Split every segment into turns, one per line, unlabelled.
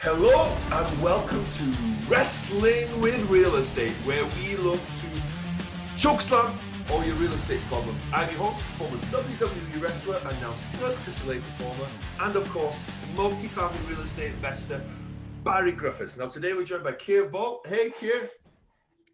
Hello and welcome to Wrestling with Real Estate, where we look to chokeslam all your real estate problems. I'm your host, former WWE wrestler and now Cirque du Soleil performer, and of course, multi-family real estate investor, Barri Griffiths. Now today we're joined by Kier Vogt. Hey Kier.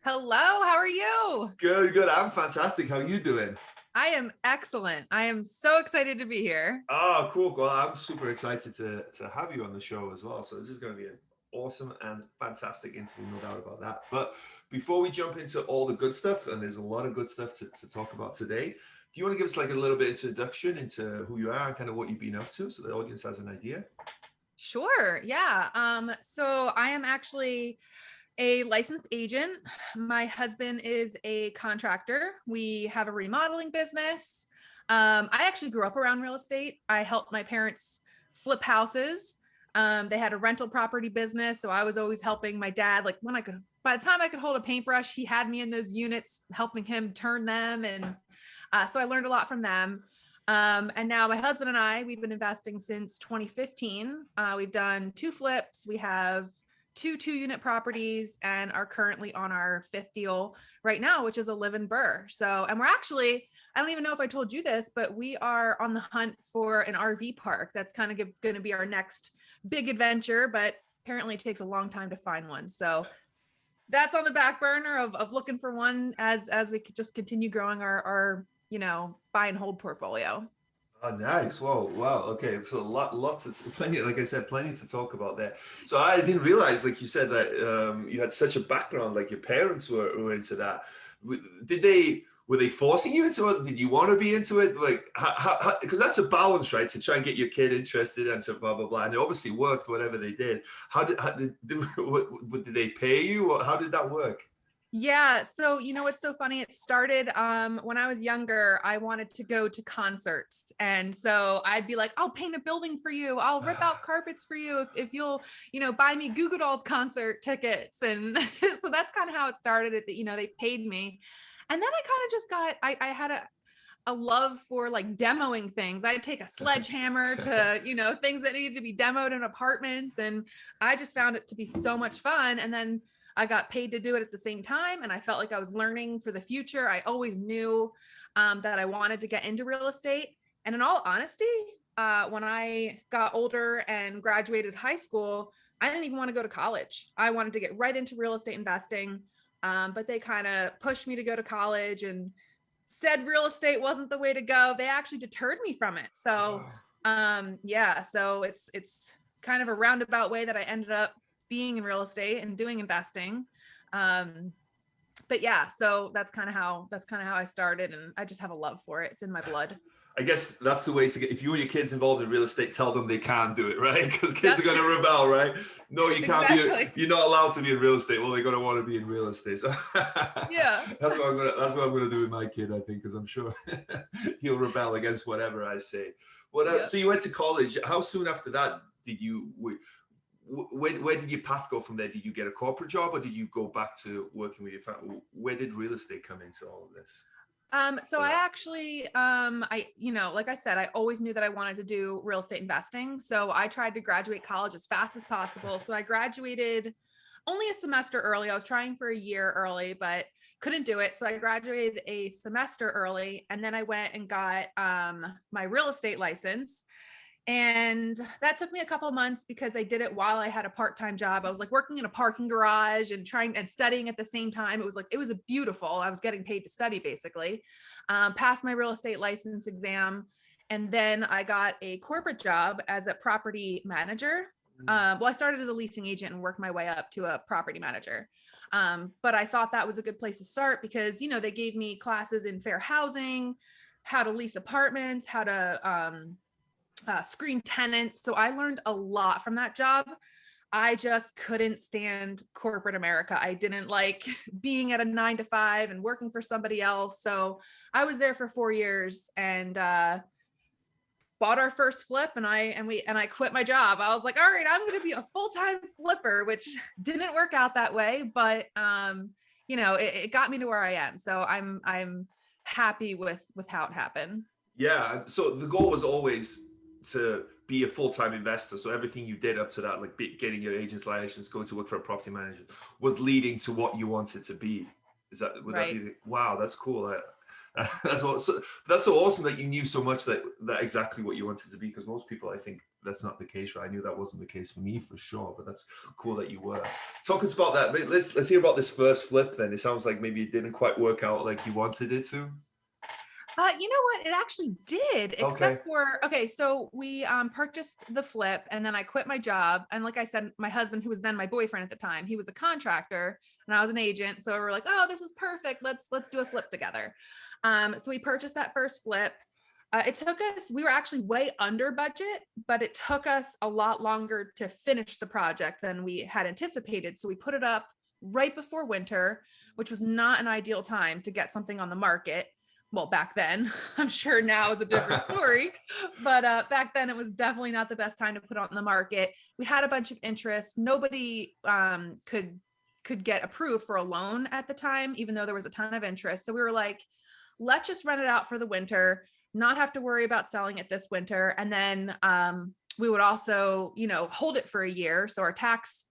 Hello, how are you?
Good. I'm fantastic. How are you doing?
I am excellent. I am so excited to be here.
Oh, cool. Well, I'm super excited to have you on the show as well. So this is going to be an awesome and fantastic interview, no doubt about that. But before we jump into all the good stuff, and there's a lot of good stuff to talk about today, do you want to give us like a little bit of introduction into who you are and kind of what you've been up to so the audience has an idea?
Sure, yeah. So I am actually a licensed agent. My husband is a contractor. We have a remodeling business. I actually grew up around real estate. I helped my parents flip houses. They had a rental property business, so I was always helping my dad. Like by the time I could hold a paintbrush, he had me in those units, helping him turn them. And so I learned a lot from them. And now my husband and I, we've been investing since 2015. We've done 2 flips. We have 2 2-unit properties and are currently on our 5th deal right now, which is a live-in BRRRR. So, and we're actually, I don't even know if I told you this, but we are on the hunt for an RV park. That's kind of going to be our next big adventure, but apparently it takes a long time to find one. So that's on the back burner of looking for one as we could just continue growing our buy and hold portfolio.
Oh, nice. Whoa, wow. Okay. So plenty, like I said, plenty to talk about there. So I didn't realize, like you said, that you had such a background, like your parents were into that. Were they forcing you into it? Did you want to be into it? Like, how, because that's a balance, right? To try and get your kid interested and to blah, blah, blah. And it obviously worked, whatever they did. Did they pay you? How did that work?
Yeah. So, it's so funny. It started when I was younger. I wanted to go to concerts. And so I'd be like, I'll paint a building for you. I'll rip out carpets for you if you'll, buy me Goo Goo Dolls concert tickets. And so that's kind of how it started. They paid me. And then I kind of just I had a love for like demoing things. I'd take a sledgehammer to, things that needed to be demoed in apartments. And I just found it to be so much fun. And then I got paid to do it at the same time. And I felt like I was learning for the future. I always knew that I wanted to get into real estate. And in all honesty, when I got older and graduated high school, I didn't even want to go to college. I wanted to get right into real estate investing. But they kind of pushed me to go to college and said real estate wasn't the way to go. They actually deterred me from it. So so it's kind of a roundabout way that I ended up being in real estate and doing investing. But yeah, so that's kind of how I started, and I just have a love for it. It's in my blood.
I guess that's the way to get, if you want your kids involved in real estate, tell them they can't do it, right? Because kids are going to rebel, right? No, you can't
Exactly.
you're not allowed to be in real estate. Well, they're going to want to be in real estate. So
Yeah.
that's what I'm going to do with my kid, I think, because I'm sure he'll rebel against whatever I say. So you went to college. How soon after that did you, where did your path go from there? Did you get a corporate job or did you go back to working with your family? Where did real estate come into all of this?
So I actually, like I said, I always knew that I wanted to do real estate investing. So I tried to graduate college as fast as possible. So I graduated only a semester early. I was trying for a year early, but couldn't do it. So I graduated a semester early, and then I went and got my real estate license. And that took me a couple of months because I did it while I had a part-time job. I was like working in a parking garage and trying and studying at the same time. It was a beautiful, I was getting paid to study basically. Passed my real estate license exam. And then I got a corporate job as a property manager. Well, I started as a leasing agent and worked my way up to a property manager. But I thought that was a good place to start because, they gave me classes in fair housing, how to lease apartments, how to, screen tenants. So I learned a lot from that job. I just couldn't stand corporate America. I didn't like being at a 9-to-5 and working for somebody else. So I was there for 4 years and bought our first flip, and I quit my job. I was like, all right, I'm going to be a full-time flipper, which didn't work out that way, but it got me to where I am. So I'm happy with how it happened.
Yeah. So the goal was always to be a full-time investor. So everything you did up to that, like getting your agent's license, going to work for a property manager, was leading to what you wanted to be. Would that be wow, that's cool. That's so awesome that you knew so much that exactly what you wanted to be, because most people, I think that's not the case, right? I knew that wasn't the case for me for sure, but that's cool that you were. Talk us about that. Let's hear about this first flip then. It sounds like maybe it didn't quite work out like you wanted it to.
You know what? It actually did, except for, so we purchased the flip, and then I quit my job. And like I said, my husband, who was then my boyfriend at the time, he was a contractor and I was an agent. So we were like, oh, this is perfect. Let's do a flip together. So we purchased that first flip. It took us, we were actually way under budget, but it took us a lot longer to finish the project than we had anticipated. So we put it up right before winter, which was not an ideal time to get something on the market. Well, back then, I'm sure now is a different story, but back then it was definitely not the best time to put it on the market. We had a bunch of interest. Nobody could get approved for a loan at the time, even though there was a ton of interest. So we were like, let's just rent it out for the winter, not have to worry about selling it this winter. And then we would also, hold it for a year. So our taxes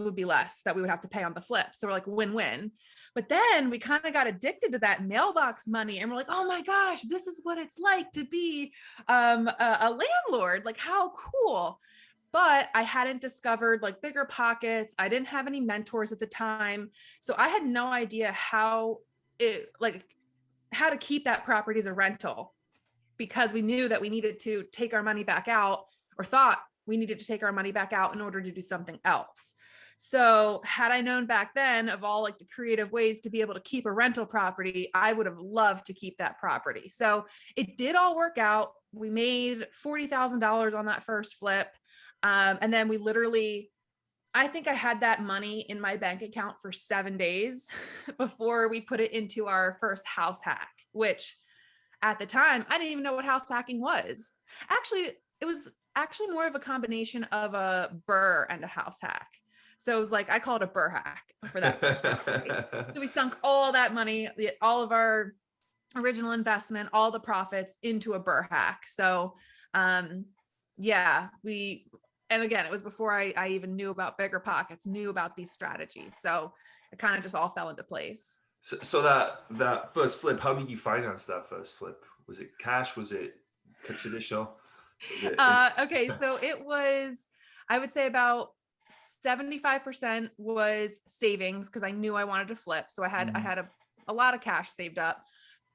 would be less that we would have to pay on the flip. So we're like win-win. But then we kind of got addicted to that mailbox money, and we're like, oh my gosh, this is what it's like to be a landlord. Like, how cool. But I hadn't discovered like BRRRR. I didn't have any mentors at the time. So I had no idea how to keep that property as a rental, because we knew that we needed to take our money back out, or thought we needed to take our money back out in order to do something else. So had I known back then of all like the creative ways to be able to keep a rental property, I would have loved to keep that property. So it did all work out. We made $40,000 on that first flip. And then we literally, I think I had that money in my bank account for 7 days before we put it into our first house hack, which at the time, I didn't even know what house hacking was. Actually, it was actually more of a combination of a BRRRR and a house hack. So it was like, I call it a BRRRR-hack for that first property. So we sunk all that money, all of our original investment, all the profits into a BRRRR-hack. So and again, it was before I even knew about bigger pockets, knew about these strategies. So it kind of just all fell into place.
So that first flip, how did you finance that first flip? Was it cash? Was it traditional?
Okay, so it was, I would say about 75% was savings, because I knew I wanted to flip. So I had a lot of cash saved up,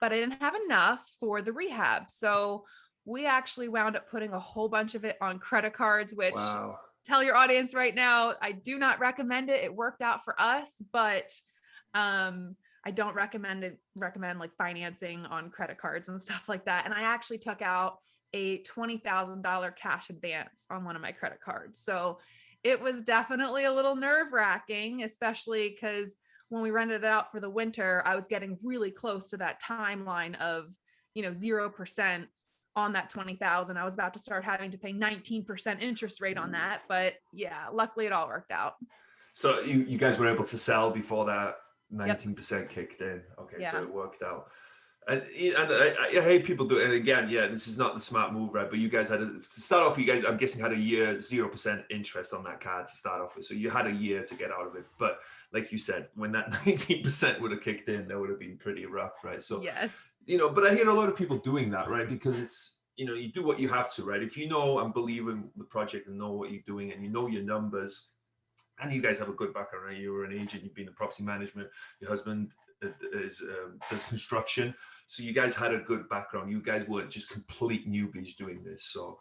but I didn't have enough for the rehab. So we actually wound up putting a whole bunch of it on credit cards, which tell your audience right now, I do not recommend it. It worked out for us, but I don't recommend like financing on credit cards and stuff like that. And I actually took out a $20,000 cash advance on one of my credit cards. So it was definitely a little nerve-wracking, especially because when we rented it out for the winter, I was getting really close to that timeline of, 0% on that 20,000. I was about to start having to pay 19% interest rate on that. But yeah, luckily it all worked out.
So you guys were able to sell before that 19% kicked in. Okay, yeah. So it worked out. And I hate people do it. And again, this is not the smart move, right? But you guys to start off, you guys, I'm guessing, had a year, 0% interest on that card to start off with. So you had a year to get out of it. But like you said, when that 19% would have kicked in, that would have been pretty rough, right? So,
yes.
But I hear a lot of people doing that, right? Because it's, you do what you have to, right? If you know and believe in the project and know what you're doing and you know your numbers, and you guys have a good background, right? You were an agent, you've been in property management, your husband does construction. So you guys had a good background. You guys weren't just complete newbies doing this. So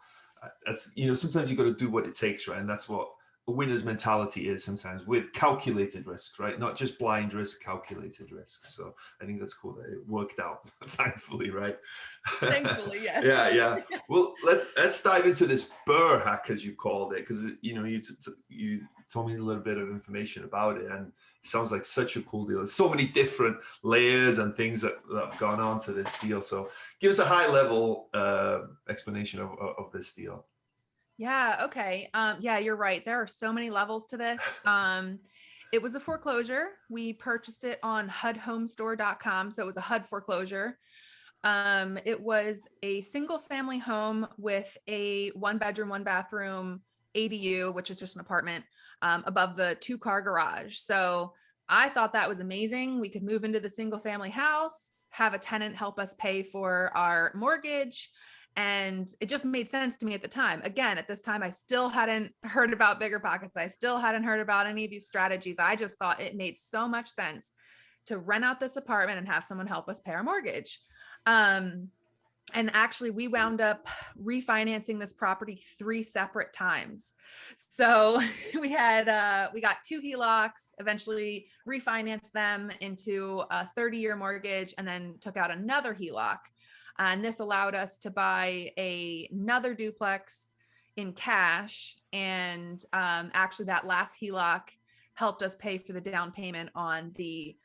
that's, sometimes you got to do what it takes, right? And that's what a winner's mentality is sometimes, with calculated risks, right? Not just blind risk, calculated risks. So I think that's cool that it worked out, thankfully, right?
Thankfully, yes.
Yeah. Well, let's dive into this BRRRR hack, as you called it, because you told me a little bit of information about it, and it sounds like such a cool deal. There's so many different layers and things that have gone on to this deal. So give us a high level explanation of this deal.
Yeah. Okay. Yeah, you're right. There are so many levels to this. It was a foreclosure. We purchased it on HUDhomestore.com. So it was a HUD foreclosure. It was a single family home with a 1 bedroom, 1 bathroom ADU, which is just an apartment, above the 2-car garage. So I thought that was amazing. We could move into the single family house, have a tenant help us pay for our mortgage. And it just made sense to me at the time. Again, at this time, I still hadn't heard about BRRRR. I still hadn't heard about any of these strategies. I just thought it made so much sense to rent out this apartment and have someone help us pay our mortgage. And actually we wound up refinancing this property 3 separate times. So we got 2 HELOCs, eventually refinanced them into a 30-year mortgage, and then took out another HELOC. And this allowed us to buy another duplex in cash. And actually that last HELOC helped us pay for the down payment on the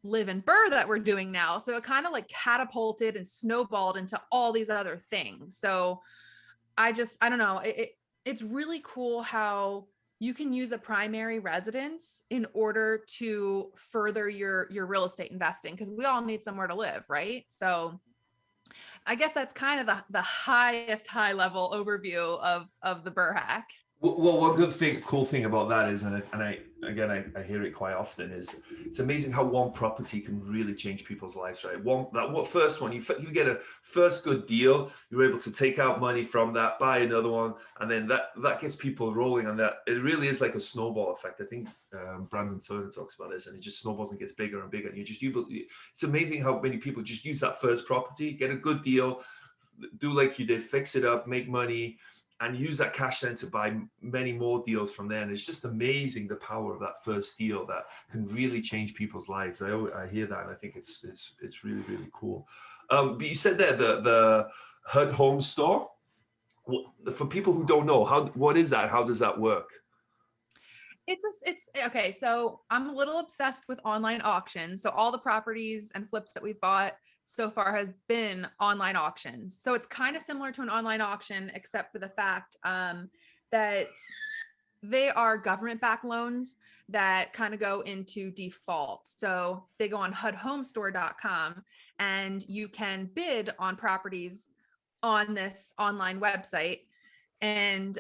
live and BRRRR that we're doing now. So it kind of like catapulted and snowballed into all these other things. So I don't know. It's really cool how you can use a primary residence in order to further your real estate investing, because we all need somewhere to live, right? So I guess that's kind of the highest high level overview of the BRRRR hack.
Well, one cool thing about that is, and I hear it quite often, is it's amazing how one property can really change people's lives, right? First one, you get a first good deal, you're able to take out money from that, buy another one, and then that gets people rolling on that. It really is like a snowball effect. I think Brandon Turner talks about this, and it just snowballs and gets bigger and bigger. And it's amazing how many people just use that first property, get a good deal, do like you did, fix it up, make money, and use that cash then to buy many more deals from there. And it's just amazing the power of that first deal that can really change people's lives. I hear that, and I think it's really, really cool. But you said there the HUD Home Store. For people who don't know, what is that? How does that work?
It's okay. So I'm a little obsessed with online auctions. So all the properties and flips that we've bought so far has been online auctions. So it's kind of similar to an online auction, except for the fact that they are government-backed loans that kind of go into default. So they go on HUDhomestore.com, and you can bid on properties on this online website. And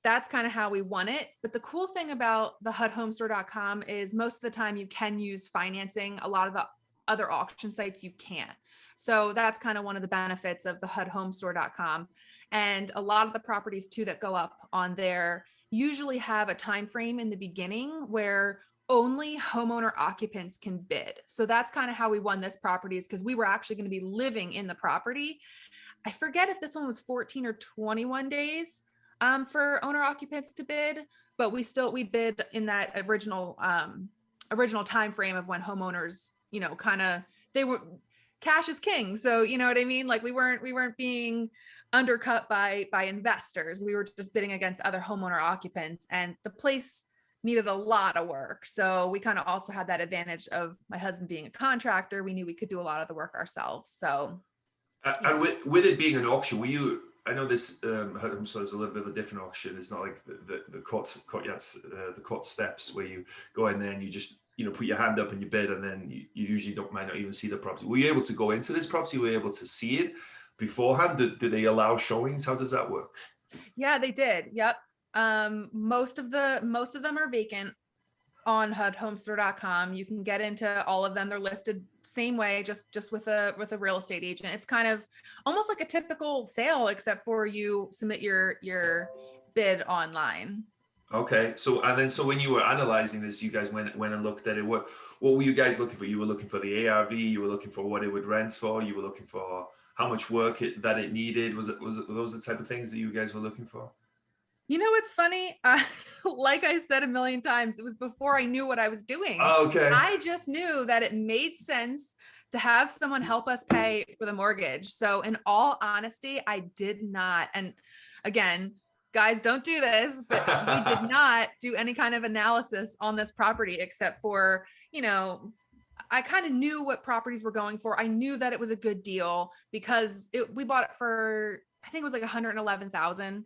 that's kind of how we won it. But the cool thing about the HUDhomestore.com is most of the time you can use financing. A lot of the other auction sites you can't. So that's kind of one of the benefits of the HUDhomestore.com. And a lot of the properties too that go up on there usually have a time frame in the beginning where only homeowner occupants can bid. So that's kind of how we won this property, is because we were actually going to be living in the property. I forget if this one was 14 or 21 days for owner occupants to bid, but we bid in that original time frame of when homeowners, cash is king. So, you know what I mean? Like we weren't being undercut by investors. We were just bidding against other homeowner occupants, and the place needed a lot of work. So we kind of also had that advantage of my husband being a contractor. We knew we could do a lot of the work ourselves. So.
And with it being an auction, I know this home store is a little bit of a different auction. It's not like the court steps where you go in there and you just put your hand up and you bid, and then you usually might not even see the property. Were you able to go into this property? Were you able to see it beforehand? Did they allow showings? How does that work?
Yeah, they did. Yep. Most of them are vacant on HUDhomestore.com. You can get into all of them. They're listed same way, just with a real estate agent. It's kind of almost like a typical sale, except for you submit your bid online.
Okay. So when you were analyzing this, you guys went and looked at it. What were you guys looking for? You were looking for the ARV, you were looking for what it would rent for, you were looking for how much work that it needed. Was it those the type of things that you guys were looking for?
It's funny. Like I said a million times, it was before I knew what I was doing.
Oh, okay.
I just knew that it made sense to have someone help us pay for the mortgage. So in all honesty, I did not. And again, guys, don't do this, but we did not do any kind of analysis on this property, except for, I kind of knew what properties were going for. I knew that it was a good deal because we bought it for, I think it was like $111,000.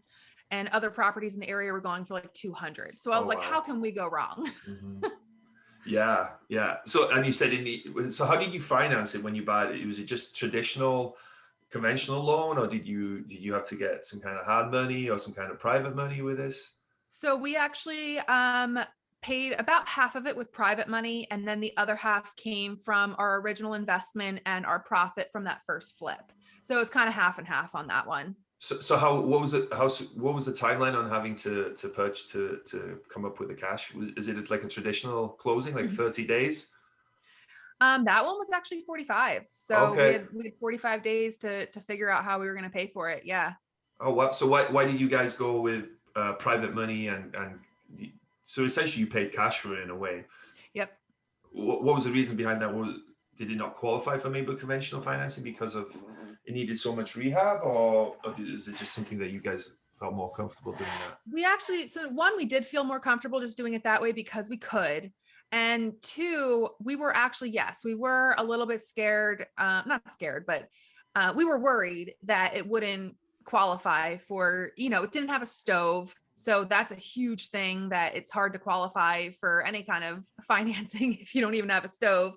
And other properties in the area were going for like 200. So I was like, wow, how can we go wrong?
Mm-hmm. Yeah, yeah. So, and you said so how did you finance it when you bought it? Was it just traditional, conventional loan, or did you have to get some kind of hard money or some kind of private money with this?
So we actually paid about half of it with private money, and then the other half came from our original investment and our profit from that first flip. So it's kind of half and half on that one.
So what was the timeline on having to purchase to come up with the cash? Is it like a traditional closing, like 30 days?
That one was actually 45. So
Okay.
we had 45 days to figure out how we were going to pay for it. Yeah.
Oh, wow. So why did you guys go with private money so essentially you paid cash for it in a way?
Yep.
What was the reason behind that? Did it not qualify for maybe conventional financing because of it needed so much rehab, or is it just something that you guys felt more comfortable doing that?
We actually, so one, we did feel more comfortable just doing it that way because we could. And two, we were actually, yes, we were a little bit scared, not scared, but we were worried that it wouldn't qualify for, it didn't have a stove. So that's a huge thing, that it's hard to qualify for any kind of financing if you don't even have a stove.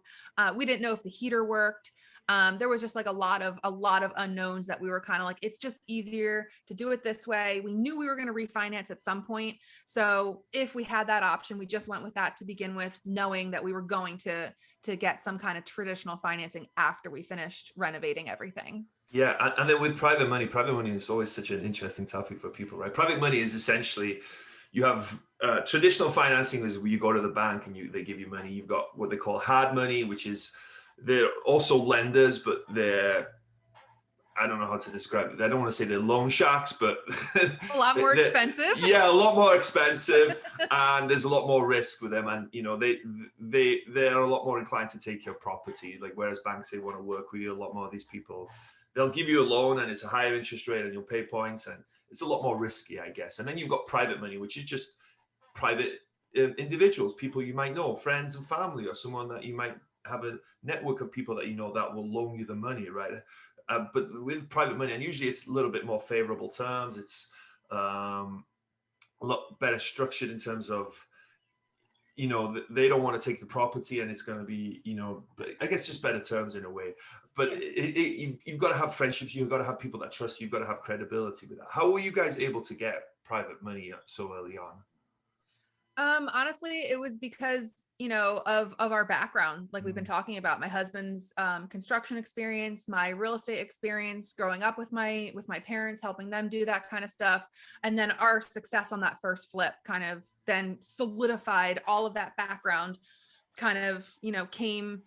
We didn't know if the heater worked. There was just like a lot of unknowns that we were kind of like, it's just easier to do it this way. We knew we were going to refinance at some point. So if we had that option, we just went with that to begin with, knowing that we were going to get some kind of traditional financing after we finished renovating everything.
Yeah, and then with private money is always such an interesting topic for people, right? Private money is essentially, you have traditional financing is where you go to the bank and they give you money. You've got what they call hard money, which is, they're also lenders, but I don't know how to describe it. I don't want to say they're loan sharks, but
a lot more expensive.
Yeah, a lot more expensive, and there's a lot more risk with them. And they're a lot more inclined to take your property. Like whereas banks, they want to work with you. A lot more of these people, they'll give you a loan and it's a higher interest rate and you'll pay points, and it's a lot more risky, I guess. And then you've got private money, which is just private individuals, people you might know, friends and family, or someone that you might have a network of people that you know that will loan you the money, right? But with private money, and usually it's a little bit more favorable terms. It's a lot better structured in terms of, they don't want to take the property, and it's going to be, I guess just better terms in a way. But you've got to have friendships. You've got to have people that trust you. You've got to have credibility with that. How were you guys able to get private money so early on?
Honestly, it was because, of our background, like we've been talking about. My husband's construction experience, my real estate experience, growing up with my parents, helping them do that kind of stuff. And then our success on that first flip kind of then solidified all of that background, kind of, came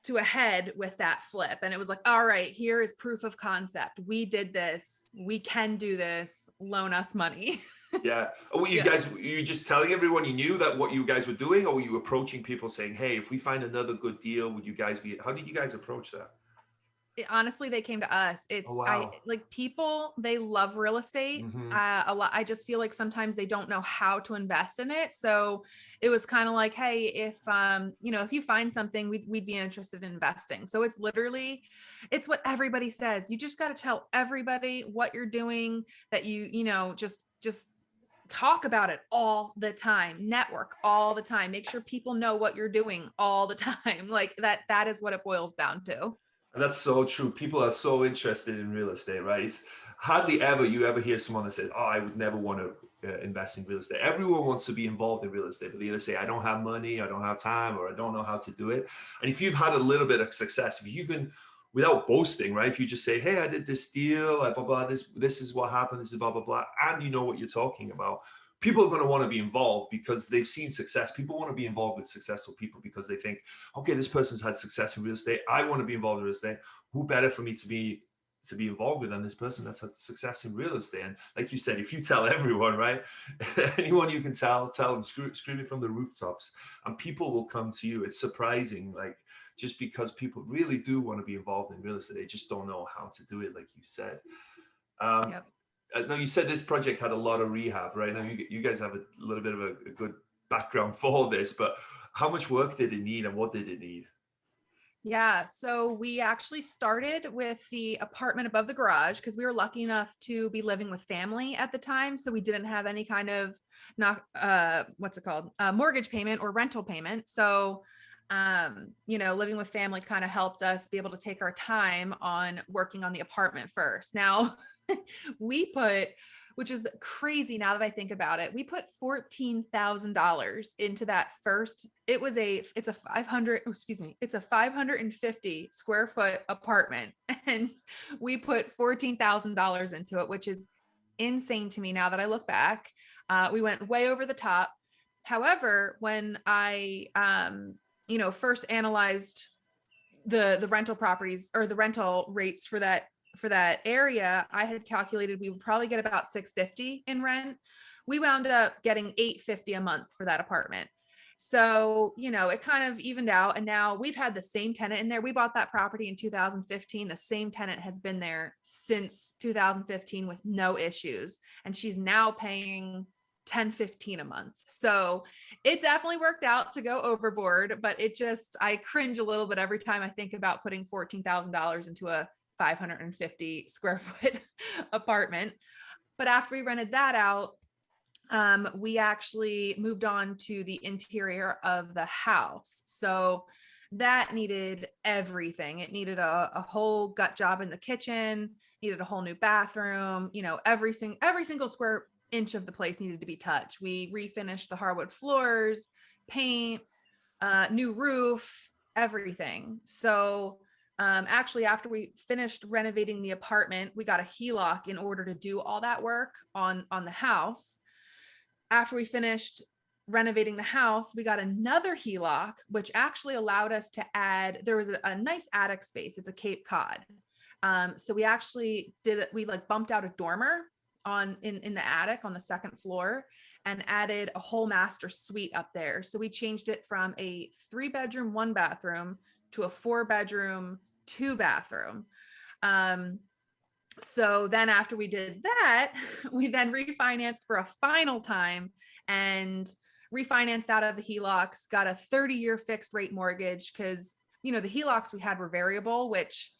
to a head with that flip. And it was like, all right, here is proof of concept. We did this. We can do this. Loan us money.
Yeah. Were you guys, were you just telling everyone you knew that what you guys were doing, or were you approaching people saying, hey, if we find another good deal, would you guys how did you guys approach that?
Honestly, they came to us. It's
wow.
People, they love real estate. A lot. I just feel like sometimes they don't know how to invest in it. So it was kind of like, hey, if you find something, we'd be interested in investing. So it's literally, it's what everybody says. You just got to tell everybody what you're doing, that just talk about it all the time, network all the time, make sure people know what you're doing all the time. Like that is what it boils down to.
And that's so true. People are so interested in real estate, right? It's hardly ever you ever hear someone that says, oh, I would never want to invest in real estate. Everyone wants to be involved in real estate, but they either say, I don't have money, I don't have time, or I don't know how to do it. And if you've had a little bit of success, if you can, without boasting, right? If you just say, hey, I did this deal, blah, blah, this is what happened, this is blah, blah, blah, and you know what you're talking about, people are going to want to be involved because they've seen success. People want to be involved with successful people because they think, okay, this person's had success in real estate. I want to be involved in real estate. Who better for me to be involved with than this person that's had success in real estate? And like you said, if you tell everyone, right, anyone you can tell them, scream it from the rooftops, and people will come to you. It's surprising, like, just because people really do want to be involved in real estate, they just don't know how to do it, like you said. Yep. Now, you said this project had a lot of rehab, right? Now, you guys have a little bit of a good background for this, but how much work did it need and what did it need?
Yeah, so we actually started with the apartment above the garage because we were lucky enough to be living with family at the time. So we didn't have any kind of not what's it called? Mortgage payment or rental payment. So living with family kind of helped us be able to take our time on working on the apartment first. Now, we put, which is crazy now that I think about it, we put $14,000 into that first. It's a 550 square foot apartment. And we put $14,000 into it, which is insane to me now that I look back. We went way over the top. However, when I, first analyzed the rental properties or the rental rates for that area, I had calculated we would probably get about $650 in rent. We wound up getting $850 a month for that apartment. So, it kind of evened out. And now we've had the same tenant in there. We bought that property in 2015. The same tenant has been there since 2015 with no issues. And she's now paying $10-15 a month. So it definitely worked out to go overboard, but I cringe a little bit every time I think about putting $14,000 into a 550 square foot apartment. But after we rented that out, we actually moved on to the interior of the house. So that needed everything. It needed a whole gut job in the kitchen, needed a whole new bathroom, every single square inch of the place needed to be touched. We refinished the hardwood floors, paint, new roof, everything. So actually, after we finished renovating the apartment, we got a HELOC in order to do all that work on the house. After we finished renovating the house, we got another HELOC, which actually allowed us to add, there was a nice attic space. It's a Cape Cod. So we actually we bumped out a dormer in the attic on the second floor and added a whole master suite up there. So we changed it from a 3-bedroom, 1-bathroom to a 4-bedroom, 2-bathroom. So then after we did that, we then refinanced for a final time and refinanced out of the HELOCs, got a 30-year fixed rate mortgage because, the HELOCs we had were variable, which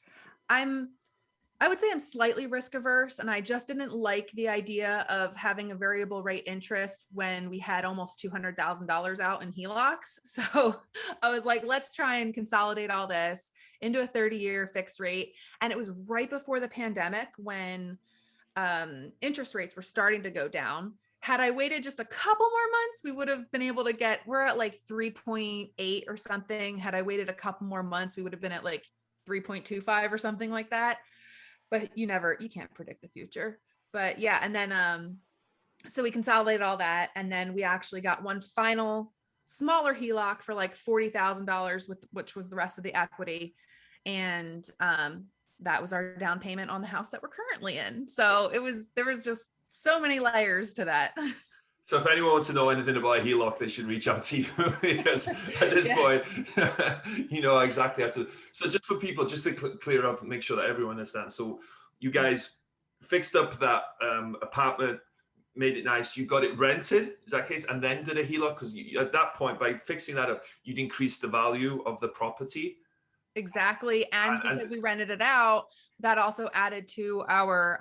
I would say I'm slightly risk averse, and I just didn't like the idea of having a variable rate interest when we had almost $200,000 out in HELOCs. So I was like, let's try and consolidate all this into a 30-year fixed rate. And it was right before the pandemic when interest rates were starting to go down. Had I waited just a couple more months, we would have been able to we're at 3.8 or something. Had I waited a couple more months, we would have been at 3.25 or something like that. But you can't predict the future. But yeah. And then, so we consolidated all that. And then we actually got one final smaller HELOC for $40,000 which was the rest of the equity. And, that was our down payment on the house that we're currently in. So there was just so many layers to that.
So if anyone wants to know anything about a HELOC, they should reach out to you because at this point, you know exactly how to. So just for people, just to clear up and make sure that everyone understands. So you guys fixed up that apartment, made it nice. You got it rented, is that case? And then did a HELOC because at that point, by fixing that up, you'd increase the value of the property.
Exactly. And because we rented it out, that also added to our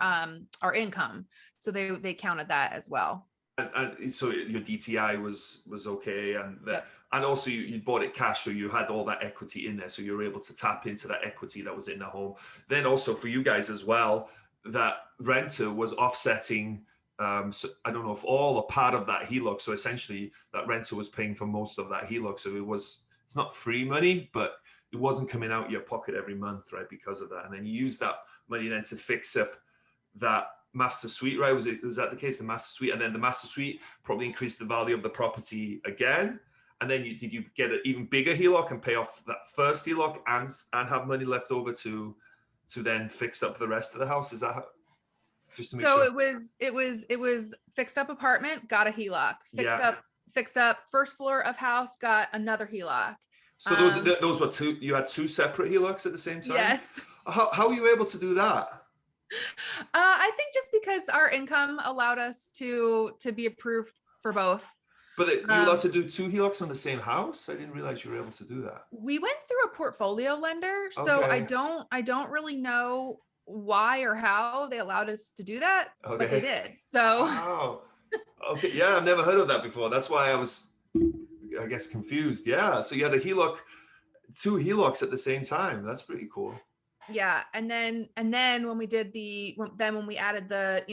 income. So they counted that as well.
And so your DTI was okay, and
Yep.
And also you bought it cash, so you had all that equity in there, so you were able to tap into that equity that was in the home. Then also for you guys as well, that renter was offsetting. So I don't know if all or part of that HELOC. So essentially, that renter was paying for most of that HELOC. So it's not free money, but it wasn't coming out your pocket every month, right? Because of that, and then you use that money then to fix up that master suite, right? Was that the case? The master suite, and then the master suite probably increased the value of the property again. And then did you get an even bigger HELOC and pay off that first HELOC and have money left over to then fix up the rest of the house? Is that how, just to make
so
sure?
it was fixed up apartment, got a HELOC, fixed up first floor of house, got another HELOC.
So those were two. You had two separate HELOCs at the same time.
Yes.
How were you able to do that?
I think just because our income allowed us to be approved for both.
But you allowed to do 2 HELOCs on the same house? I didn't realize you were able to do that.
We went through a portfolio lender, so
Okay.
I don't really know why or how they allowed us to do that, but they
Okay.
did. So
Wow. Okay. Yeah, I've never heard of that before. That's why I was, I guess, confused. Yeah. So you had a HELOC, 2 HELOCs at the same time. That's pretty cool.
yeah, and then when we did when we added the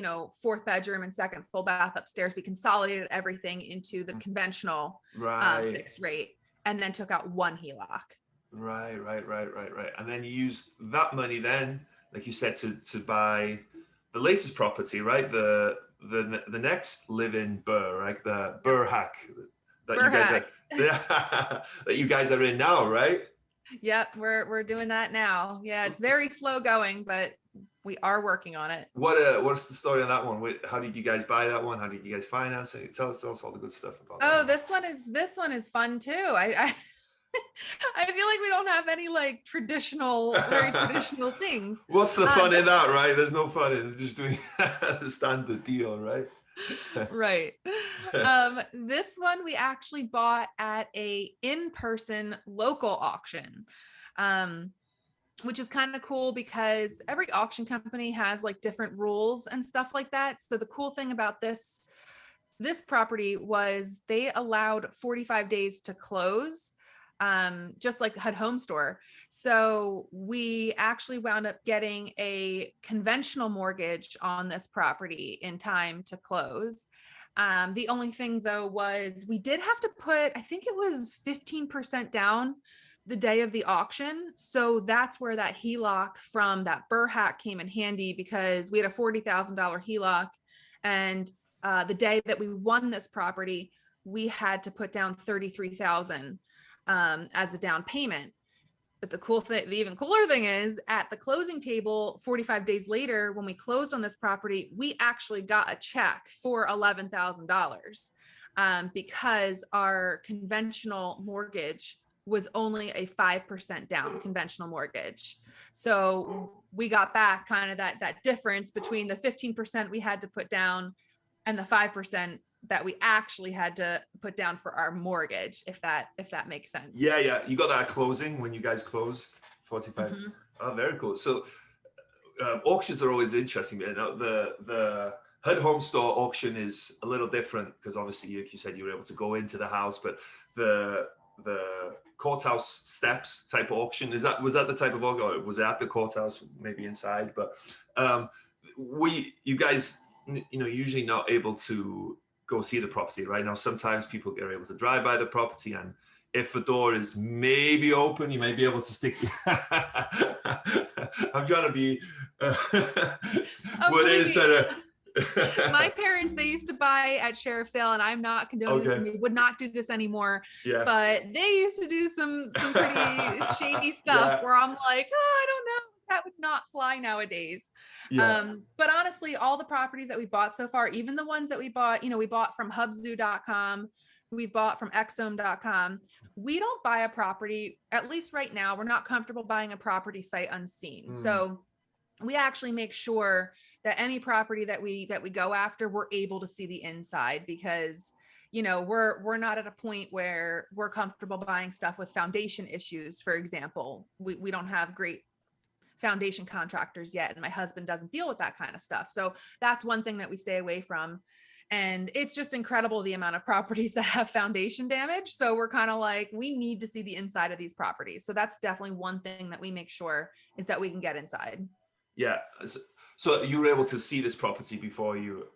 4th bedroom and 2nd full bath upstairs, we consolidated everything into the conventional
Right.
fixed rate, and then took out 1 HELOC.
Right. And then you used that money then, like you said, to buy the latest property, right? The next live-in BRRRR, right? The BRRR-hack that you guys are that you guys are in now, right?
Yep, we're doing that now. Yeah, it's very slow going, but we are working on it.
What's the story on that one? How did you guys buy that one? How did you guys finance it? Tell us all the good stuff about that.
Oh, this one is fun too. I I feel like we don't have any like very traditional things.
What's the fun in that, right? There's no fun in just doing the standard deal, right?
Right. This one we actually bought at a in-person local auction, which is kind of cool because every auction company has like different rules and stuff like that. So the cool thing about this property was they allowed 45 days to close, just like HUD Home Store. So we actually wound up getting a conventional mortgage on this property in time to close. The only thing though was we did have to put, I think it was 15% down the day of the auction. So that's where that HELOC from that BRRRR-hack came in handy, because we had a $40,000 HELOC, and the day that we won this property, we had to put down $33,000 as the down payment. But the even cooler thing is, at the closing table 45 days later, when we closed on this property, we actually got a check for $11,000 because our conventional mortgage was only a 5% down conventional mortgage. So we got back kind of that difference between the 15% we had to put down and the 5% that we actually had to put down for our mortgage, if that makes sense.
Yeah. You got that at closing when you guys closed 45. Mm-hmm. Oh, very cool. So auctions are always interesting. The HUD Home Store auction is a little different because obviously, like you said, you were able to go into the house, but the courthouse steps type of auction, was that the type of auction, or was it at the courthouse, maybe inside? But you guys, usually not able to go see the property right now. Sometimes people are able to drive by the property, and if the door is maybe open, you may be able to stick. I'm trying to be what is
my parents, they used to buy at sheriff sale, and I'm not condoning this, and we would not do this anymore. Yeah. But they used to do some pretty shady stuff where I'm like, I don't know. That would not fly nowadays. Yeah. But honestly, all the properties that we bought so far, even the ones that we bought, we bought from hubzoo.com, we've bought from exome.com. We don't buy a property, at least right now, we're not comfortable buying a property sight unseen. So we actually make sure that any property that we go after, we're able to see the inside, because we're not at a point where we're comfortable buying stuff with foundation issues. For example, we don't have great foundation contractors yet, and my husband doesn't deal with that kind of stuff. So that's one thing that we stay away from. And it's just incredible the amount of properties that have foundation damage. So we're kind of like, we need to see the inside of these properties. So that's definitely one thing that we make sure is that we can get inside.
Yeah. So you were able to see this property before you?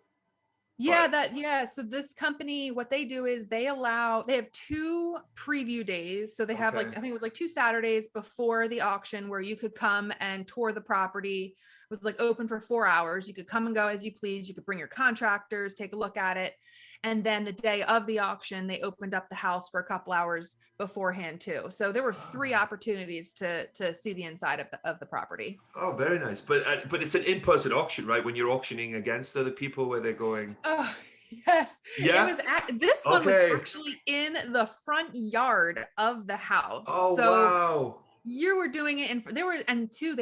So this company, what they do is they have 2 preview days. So they have I think it was 2 Saturdays before the auction where you could come and tour the property. It was open for 4 hours. You could come and go as you please. You could bring your contractors, take a look at it. And then the day of the auction, they opened up the house for a couple hours beforehand too. So there were 3 opportunities to see the inside of the property.
Oh, very nice. But it's an in-person auction, right? When you're auctioning against other people, where they're going.
Oh, yes. Yeah. It was this one was actually in the front yard of the house.
Oh, so wow.
You were doing it, and they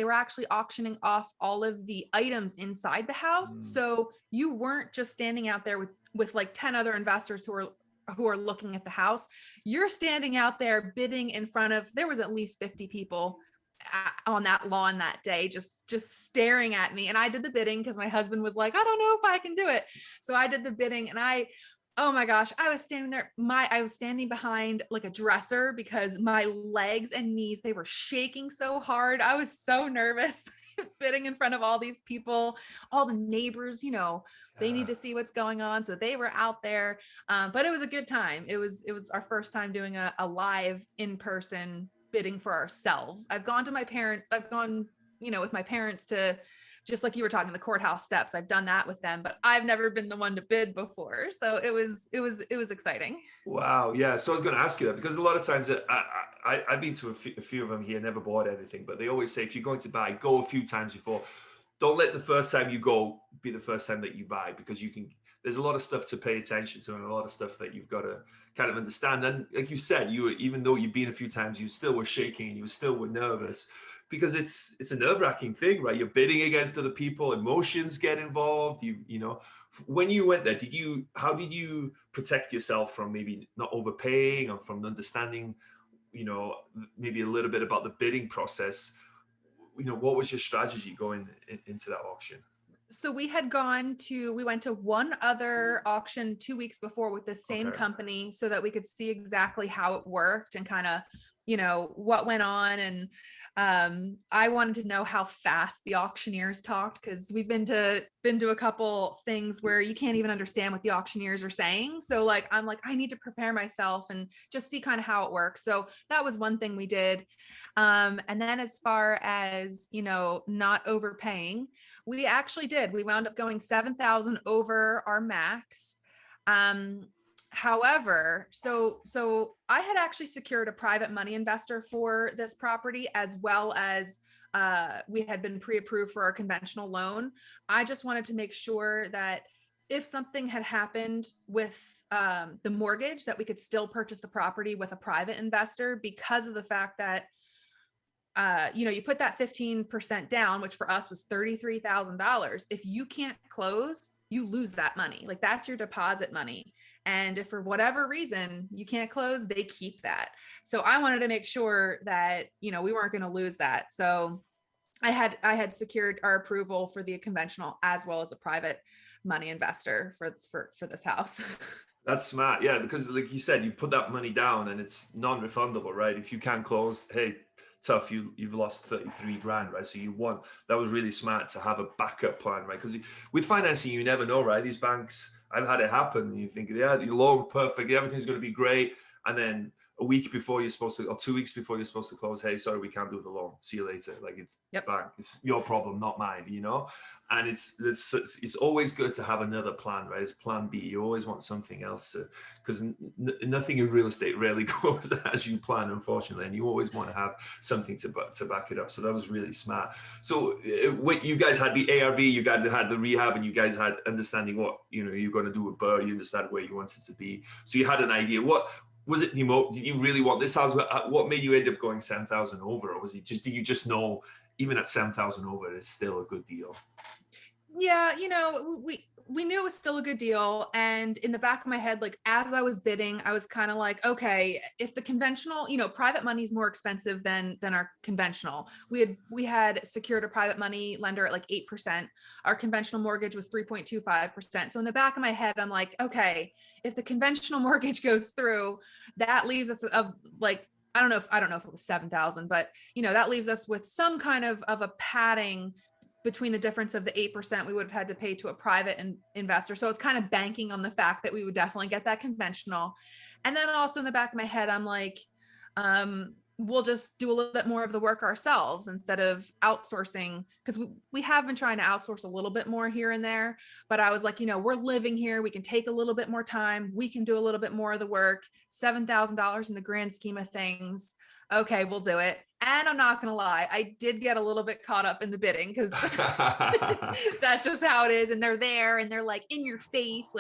were actually auctioning off all of the items inside the house. So you weren't just standing out there with 10 other investors who were who are looking at the house, you're standing out there bidding in front of, there was at least 50 people on that lawn that day, just staring at me. And I did the bidding because my husband was like, I don't know if I can do it. So I did the bidding, and oh my gosh, I was standing there. I was standing behind like a dresser because my legs and knees, they were shaking so hard. I was so nervous bidding in front of all these people, all the neighbors, they need to see what's going on. So they were out there. But it was a good time. It was our first time doing a live in-person bidding for ourselves. I've gone with my parents to, just like you were talking, the courthouse steps. I've done that with them, but I've never been the one to bid before. So it was exciting.
Wow. Yeah. So I was going to ask you that, because a lot of times I've been to a few of them here, never bought anything, but they always say, if you're going to buy, go a few times before. Don't let the first time you go be the first time that you buy, because there's a lot of stuff to pay attention to and a lot of stuff that you've got to kind of understand. And like you said, even though you've been a few times, you still were shaking and you still were nervous, because it's a nerve-wracking thing, right? You're bidding against other people, emotions get involved. When you went there, how did you protect yourself from maybe not overpaying, or from understanding, maybe a little bit about the bidding process? What was your strategy going into that auction?
So we went to one other auction 2 weeks before with the same company, so that we could see exactly how it worked and kind of, what went on. And I wanted to know how fast the auctioneers talked, because we've been to a couple things where you can't even understand what the auctioneers are saying. So I'm like, I need to prepare myself and just see kind of how it works. So that was one thing we did. And then as far as, not overpaying, we actually did. We wound up going 7,000 over our max. However, so I had actually secured a private money investor for this property, as well as we had been pre-approved for our conventional loan. I just wanted to make sure that if something had happened with the mortgage, that we could still purchase the property with a private investor, because of the fact that you put that 15% down, which for us was $33,000. If you can't close, you lose that money. That's your deposit money. And if for whatever reason you can't close, they keep that. So I wanted to make sure that, we weren't going to lose that. So I had secured our approval for the conventional as well as a private money investor for this house.
That's smart. Yeah. Because like you said, you put that money down and it's non-refundable, right? If you can't close, hey, tough, you've lost 33 grand, right? So that was really smart to have a backup plan, right? Because with financing, you never know, right? These banks, I've had it happen, and you think, yeah, the loan, perfect, everything's going to be great. And then a week before you're supposed to, or 2 weeks before you're supposed to close, hey, sorry, we can't do the loan. See you later. It's bank. It's your problem, not mine, And it's always good to have another plan, right? It's plan B. You always want something else, because nothing in real estate rarely goes as you plan, unfortunately. And you always want to have something to back it up. So that was really smart. So you guys had the ARV, you guys had the rehab, and you guys had understanding what you're going to do with BRRRR. You understand where you wanted to be. So you had an idea. What was it? Did you really want this house? What made you end up going 7,000 over, or was it did you just know even at 7,000 over, it's still a good deal?
Yeah, we knew it was still a good deal. And in the back of my head, as I was bidding, I was kind of like, okay, if the conventional, private money is more expensive than our conventional. We had secured a private money lender at 8%. Our conventional mortgage was 3.25%. So in the back of my head, I'm like, okay, if the conventional mortgage goes through, that leaves us I don't know if it was 7,000, but that leaves us with some kind of a padding between the difference of the 8% we would have had to pay to a private investor. So it's kind of banking on the fact that we would definitely get that conventional. And then also in the back of my head, I'm like, we'll just do a little bit more of the work ourselves instead of outsourcing, because we have been trying to outsource a little bit more here and there. But I was like, we're living here. We can take a little bit more time. We can do a little bit more of the work. $7,000 in the grand scheme of things. Okay, we'll do it. And I'm not going to lie, I did get a little bit caught up in the bidding, because that's just how it is. And they're there and they're in your face,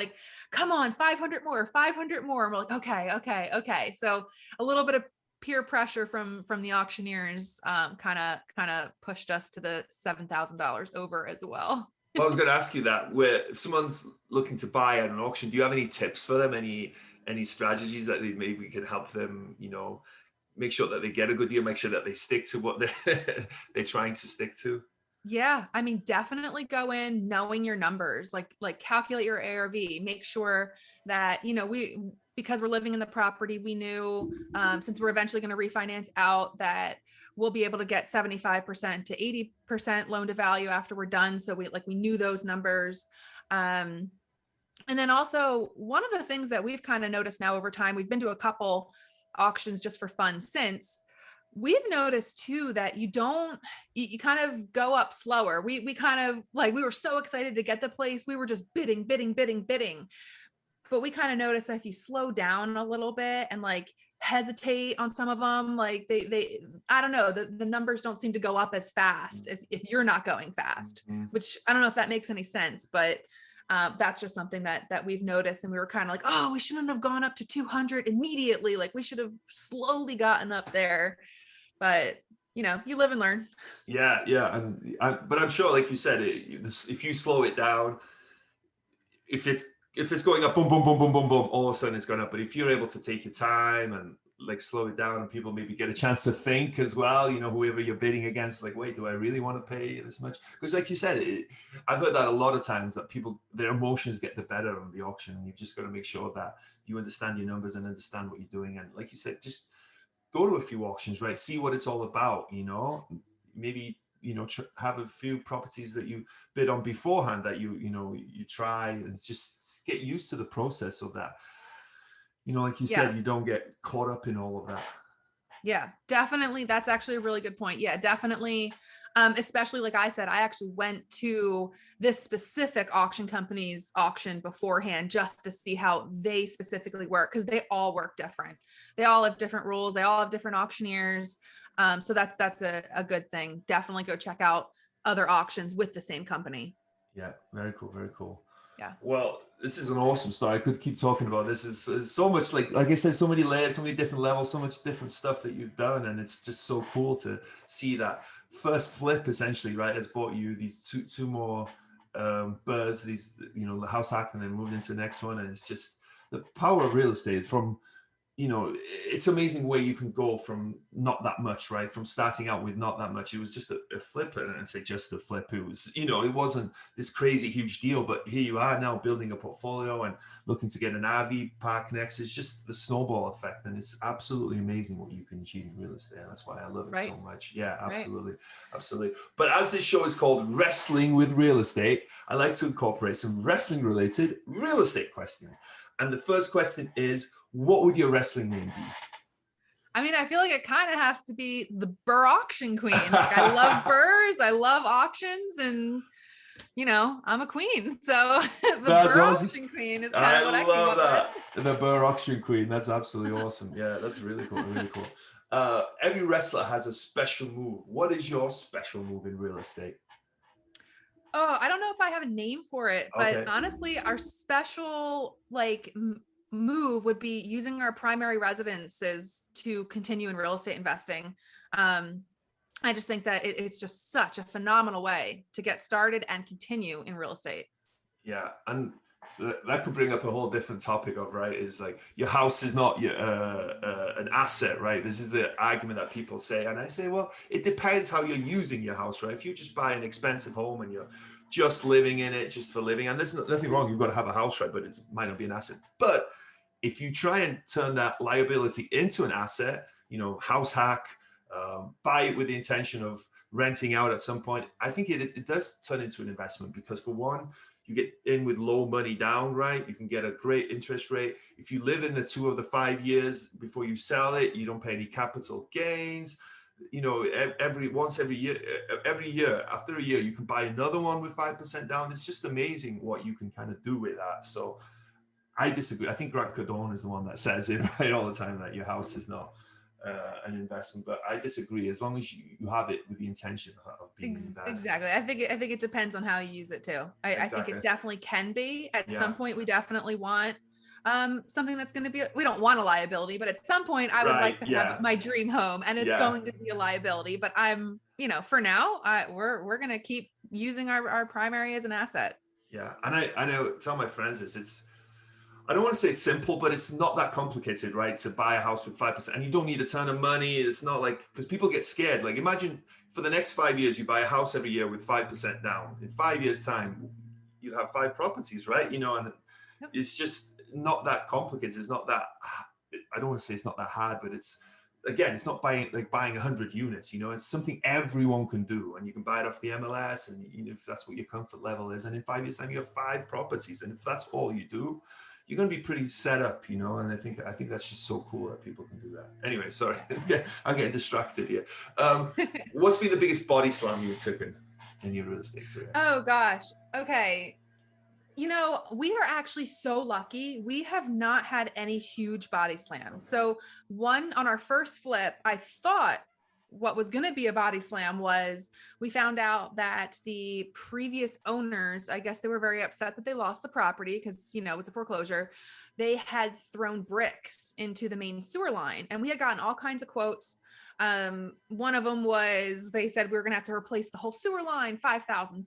come on, 500 more, 500 more. And we're like, okay. So a little bit of peer pressure from the auctioneers kind of pushed us to the $7,000 over as well.
Well, I was going to ask you that, where if someone's looking to buy at an auction, do you have any tips for them? Any strategies that they maybe could help them, make sure that they get a good deal, make sure that they stick to what they're trying to stick to?
Yeah, I mean, definitely go in knowing your numbers, like calculate your ARV, make sure that, because we're living in the property, we knew, since we're eventually going to refinance out, that we'll be able to get 75% to 80% loan to value after we're done. So we knew those numbers. And then also one of the things that we've kind of noticed now over time, we've been to a couple auctions just for fun since. We've noticed too that you kind of go up slower. We kind of we were so excited to get the place. We were just bidding. But we kind of noticed that if you slow down a little bit and hesitate on some of them, they I don't know, the numbers don't seem to go up as fast if you're not going fast, which I don't know if that makes any sense, but that's just something that we've noticed. And we were kind of oh, we shouldn't have gone up to 200 immediately. We should have slowly gotten up there. But you live and learn.
Yeah. But I'm sure, like you said, if you slow it down, if it's going up, boom, boom, boom, boom, boom, boom, all of a sudden it's going up. But if you're able to take your time and slow it down, and people maybe get a chance to think as well, whoever you're bidding against, wait, do I really want to pay this much? Because like you said, I've heard that a lot of times, that people, their emotions get the better on the auction. You've just got to make sure that you understand your numbers and understand what you're doing. And like you said, just go to a few auctions, right? See what it's all about, maybe, have a few properties that you bid on beforehand that you try, and just get used to the process of that. Like you said, you don't get caught up in all of that.
Yeah, definitely. That's actually a really good point. Yeah, definitely. Especially like I said, I actually went to this specific auction company's auction beforehand just to see how they specifically work, because they all work different. They all have different rules. They all have different auctioneers. So that's a good thing. Definitely go check out other auctions with the same company.
Yeah, very cool, very cool.
Yeah.
Well, this is an awesome story. I could keep talking about this. Is so much, like I said, so many layers, so many different levels, so much different stuff that you've done, and it's just so cool to see that first flip essentially, right, has bought you these two more BRRRRs, these the house hack, and then moved into the next one. And it's just the power of real estate. From it's amazing where you can go from not that much, right? From starting out with not that much. It was just a flip, and I'd say just a flip. It was, it wasn't this crazy huge deal, but here you are now building a portfolio and looking to get an RV park next. It's just the snowball effect, and it's absolutely amazing what you can achieve in real estate. And that's why I love it so much. Yeah, absolutely. Right. Absolutely. But as this show is called Wrestling with Real Estate, I like to incorporate some wrestling related real estate questions. And the first question is, what would your wrestling name be?
I mean, I feel like it kind of has to be the BRRRR auction queen. I love BRRRRs, I love auctions, and I'm a queen. So the BRRRR
awesome.
auction queen is kind of what I came up with.
The BRRRR auction queen. That's absolutely awesome. Yeah, that's really cool. Really cool. Every wrestler has a special move. What is your special move in real estate?
Oh, I don't know if I have a name for it, but honestly, our special move would be using our primary residences to continue in real estate investing. I just think that it's just such a phenomenal way to get started and continue in real estate. Yeah,
and that could bring up a whole different topic of, right, is your house is not an asset, right? This is the argument that people say, and I say, well, it depends how you're using your house, right? If you just buy an expensive home and you're just living in it just for living, and there's nothing wrong, you've got to have a house, right? But it might not be an asset. But if you try and turn that liability into an asset, house hack, buy it with the intention of renting out at some point, I think it does turn into an investment, because for one, you get in with low money down, right? You can get a great interest rate. If you live in the 2 of the 5 years before you sell it, you don't pay any capital gains. Every year, after a year, you can buy another one with 5% down. It's just amazing what you can kind of do with that. So I disagree. I think Grant Cardone is the one that says it right all the time, that your house is not an investment, but I disagree. As long as you have it with the intention of being invested.
Exactly. I think it depends on how you use it too. I think it definitely can be. At some point, we definitely want something that's going to be, we don't want a liability, but at some point I would like to have my dream home, and it's going to be a liability, but I'm you know, for now, we're going to keep using our primary as an asset.
Yeah. And I know, tell my friends this, I don't want to say it's simple, but it's not that complicated, right? To buy a house with 5%, and you don't need a ton of money. It's not like, because people get scared. Like, imagine for the next 5 years, you buy a house every year with 5% down. In 5 years' time, you'll have 5 properties, right? You know, and it's just not that complicated. It's not that, I don't want to say it's not that hard, but it's, again, it's not buying 100 units. You know, it's something everyone can do, and you can buy it off the MLS, and you know, if that's what your comfort level is, and in 5 years' time, you have 5 properties, and if that's all you do, you're going to be pretty set up, you know, and I think that's just so cool that people can do that. Anyway, sorry, I'm getting distracted here. What's been the biggest body slam you've taken in your real estate career?
Oh gosh. Okay. You know, we are actually so lucky. We have not had any huge body slams. So one on our first flip, I thought what was going to be a body slam was we found out that the previous owners, I guess they were very upset that they lost the property because, you know, it was a foreclosure. They had thrown bricks into the main sewer line, and we had gotten all kinds of quotes. One of them was, they said we were gonna have to replace the whole sewer line, $5,000,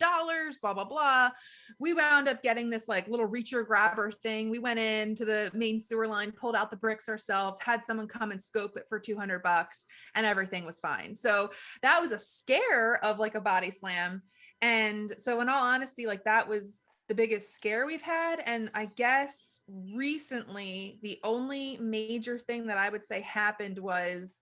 blah, blah, blah. We wound up getting this like little reacher grabber thing. We went into the main sewer line, pulled out the bricks ourselves, had someone come and scope it for $200, and everything was fine. So that was a scare of like a body slam. And so in all honesty, like that was the biggest scare we've had. And I guess recently, the only major thing that I would say happened was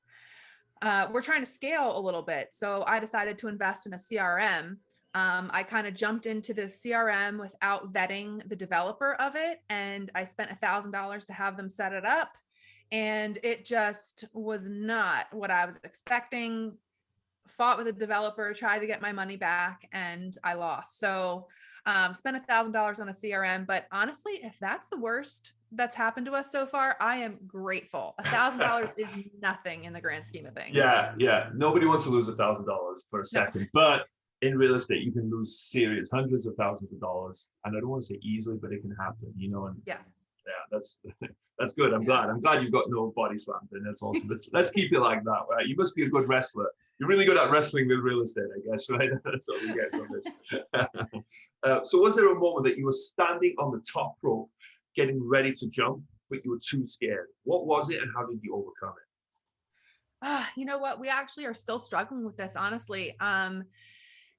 we're trying to scale a little bit. So I decided to invest in a CRM. I kind of jumped into the CRM without vetting the developer of it. And I spent $1,000 to have them set it up. And it just was not what I was expecting. Fought with a developer, tried to get my money back, and I lost. So spent $1,000 on a CRM. But honestly, if that's the worst that's happened to us so far, I am grateful. $1,000 is nothing in the grand scheme of things.
Yeah. Nobody wants to lose $1,000 for a second,
No.
but in real estate, you can lose serious hundreds of thousands of dollars. And I don't want to say easily, but it can happen, you know. And
yeah,
that's good. I'm glad you've got no body slams, and that's awesome. Let's keep it like that, right? You must be a good wrestler. You're really good at wrestling with real estate, I guess, right? That's what we get from this. So was there a moment that you were standing on the top rope, getting ready to jump, but you were too scared? What was it, and how did you overcome it?
You know what? We actually are still struggling with this, honestly. And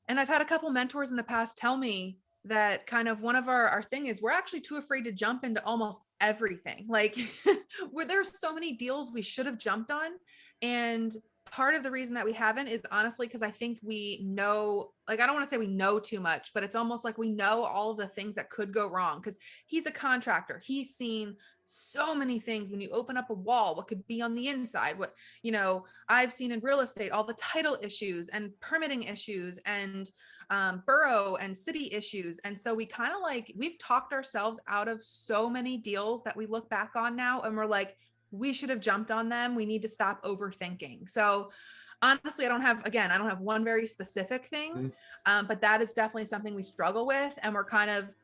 I've had a couple mentors in the past tell me that kind of one of our thing is we're actually too afraid to jump into almost everything. Like where there's so many deals we should have jumped on. And part of the reason that we haven't is honestly because I think we know, like, I don't want to say we know too much, but it's almost like we know all of the things that could go wrong because he's a contractor. He's seen so many things. When you open up a wall, what could be on the inside, what, you know, I've seen in real estate, all the title issues and permitting issues and borough and city issues. And so we kind of like, we've talked ourselves out of so many deals that we look back on now and we're like, we should have jumped on them. We need to stop overthinking. So honestly, I don't have one very specific thing, but that is definitely something we struggle with. And we're kind of,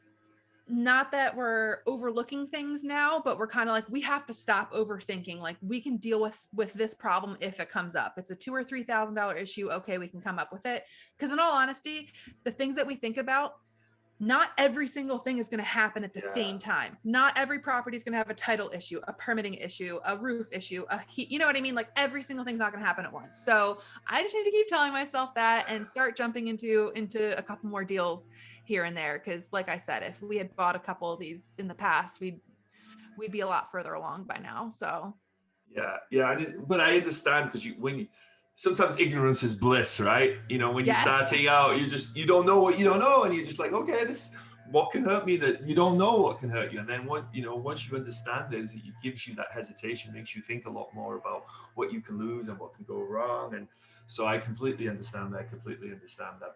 not that we're overlooking things now, but we're kind of like, we have to stop overthinking. Like we can deal with this problem if it comes up. It's a $2,000 or $3,000 issue. Okay, we can come up with it. Because in all honesty, the things that we think about, not every single thing is going to happen at the same time. Not every property is going to have a title issue, a permitting issue, a roof issue, you know what I mean? Like every single thing's not going to happen at once. So I just need to keep telling myself that and start jumping into a couple more deals here and there. Cause like I said, if we had bought a couple of these in the past, we'd be a lot further along by now. So
but I understand because sometimes ignorance is bliss, right? You know, when you're starting out, you don't know what you don't know, and you're just like, okay, what can hurt me? That you don't know what can hurt you, and then once you understand this, it gives you that hesitation, makes you think a lot more about what you can lose and what can go wrong. And so I completely understand that.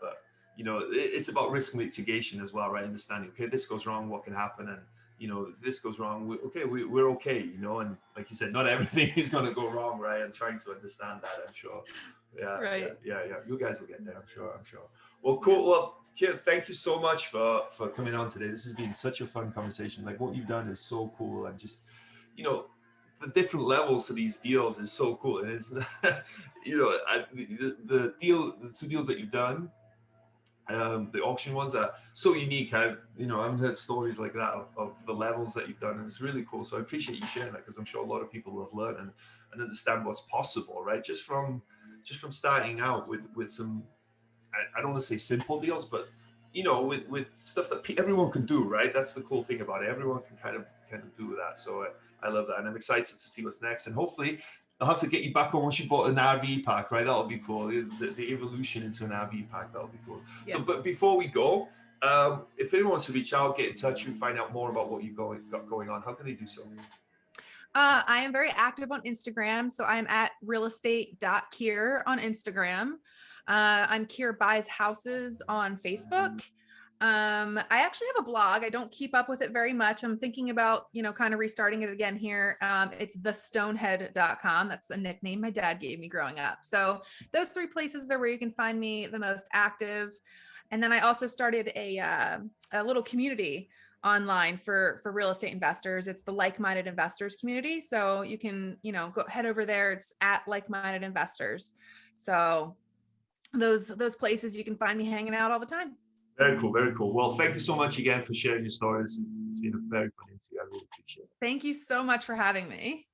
But you know, it's about risk mitigation as well, right? Understanding, okay, this goes wrong, what can happen, and you know, this goes wrong, we're okay, you know, and like you said, not everything is going to go wrong, right? I'm trying to understand that, I'm sure. Yeah. You guys will get there, I'm sure. Well, cool. Well, Kier, thank you so much for coming on today. This has been such a fun conversation. Like what you've done is so cool, and just, you know, the different levels to these deals is so cool. And it's, you know, the two deals that you've done, the auction ones are so unique. I haven't heard stories like that of the levels that you've done, and it's really cool. So I appreciate you sharing that, because I'm sure a lot of people have learned and understand what's possible, right? Just from starting out with some, I don't want to say simple deals, but with stuff that everyone can do, right? That's the cool thing about it. Everyone can kind of do that. So I love that, and I'm excited to see what's next. And hopefully, I'll have to get you back on once you bought an RV pack, right? That'll be cool. It's the evolution into an RV pack. That'll be cool. Yeah. So, but before we go, if anyone wants to reach out, get in touch, and find out more about what you've got going on, how can they do so?
I am very active on Instagram. So I'm at realestate.kier on Instagram. I'm Kier Buys Houses on Facebook. I actually have a blog. I don't keep up with it very much. I'm thinking about, kind of restarting it again here. It's thestonehead.com. That's the nickname my dad gave me growing up. So those 3 places are where you can find me the most active. And then I also started a little community online for real estate investors. It's the Like-Minded Investors community. So you can, go head over there. It's at Like-Minded Investors. So those places you can find me hanging out all the time.
Very cool, very cool. Well, thank you so much again for sharing your stories. It's been a very fun interview. I really appreciate it.
Thank you so much for having me.